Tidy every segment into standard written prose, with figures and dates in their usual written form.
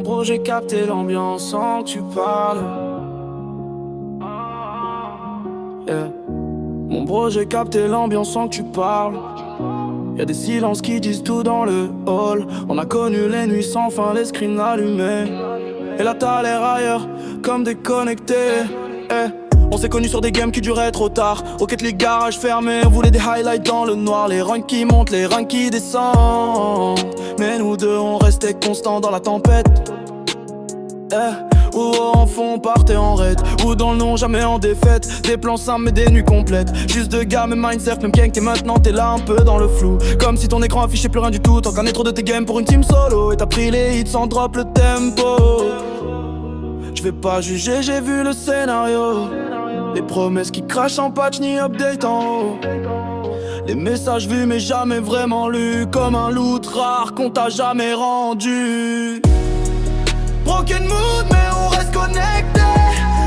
bro, j'ai capté l'ambiance sans que tu parles. Yeah. Mon bro, j'ai capté l'ambiance sans que tu parles. Y'a des silences qui disent tout dans le hall. On a connu les nuits sans fin, les screens allumés. Et là t'as l'air ailleurs, comme déconnecté. On s'est connus sur des games qui duraient trop tard. Rocket League, garage fermé, on voulait des highlights dans le noir. Les ranks qui montent, les ranks qui descendent. Mais nous deux on restait constants dans la tempête. Ou en fond on partait en raid, ou dans le nom jamais en défaite. Des plans simples mais des nuits complètes. Juste de gars mais mindset, même gang t'es maintenant t'es là un peu dans le flou. Comme si ton écran affichait plus rien du tout. Tant qu'un est trop de tes games pour une team solo. Et t'as pris les hits sans drop le tempo. Je vais pas juger, j'ai vu le scénario. Les promesses qui crachent en patch ni update en haut. Les messages vus mais jamais vraiment lus. Comme un loot rare qu'on t'a jamais rendu. Broken mood mais on reste connecté.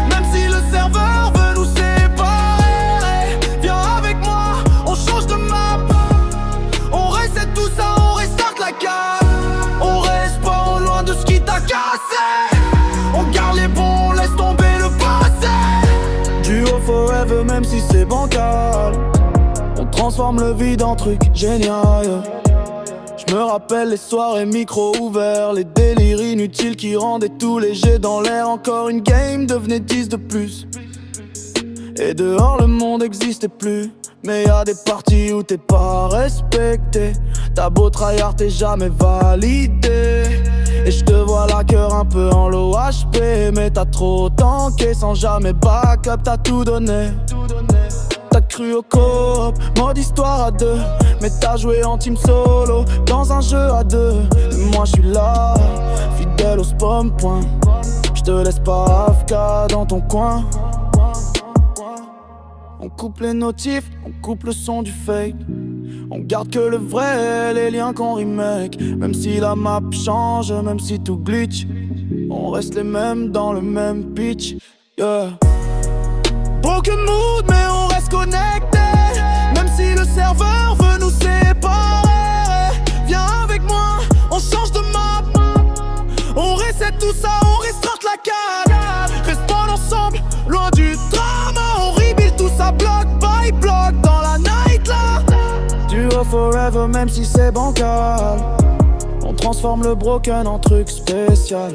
Même si le serveur veut nous séparer. Viens avec moi, on change de map. On reset tout ça, on restart la cave. On reste pas loin de ce qui t'a cassé. On garde les bons, on laisse tomber le passé. Duo forever même si c'est bancal. On transforme le vide en truc génial. Je me rappelle les soirées micro ouverts, les délires inutiles qui rendaient tout léger dans l'air. Encore une game devenait 10 de plus. Et dehors le monde existait plus. Mais y'a des parties où t'es pas respecté. T'as beau tryhard, t'es jamais validé. Et je te vois la cœur un peu en low HP. Mais t'as trop tanké sans jamais backup, t'as tout donné. T'as cru au coop, mode histoire à deux. Mais t'as joué en team solo, dans un jeu à deux. Et moi j'suis là, fidèle au spawn point. J'te laisse pas AFK dans ton coin. On coupe les notifs, on coupe le son du fake. On garde que le vrai, les liens qu'on remake. Même si la map change, même si tout glitch, on reste les mêmes dans le même pitch. Yeah. Broken mood mais on reste connecté. Même si le serveur veut nous séparer. Viens avec moi, on change de map. On reset tout ça, on restart la cave. Restons ensemble, loin du drama. On rebuild tout ça bloc by bloc dans la night là. Duo forever même si c'est bancal. On transforme le broken en truc spécial.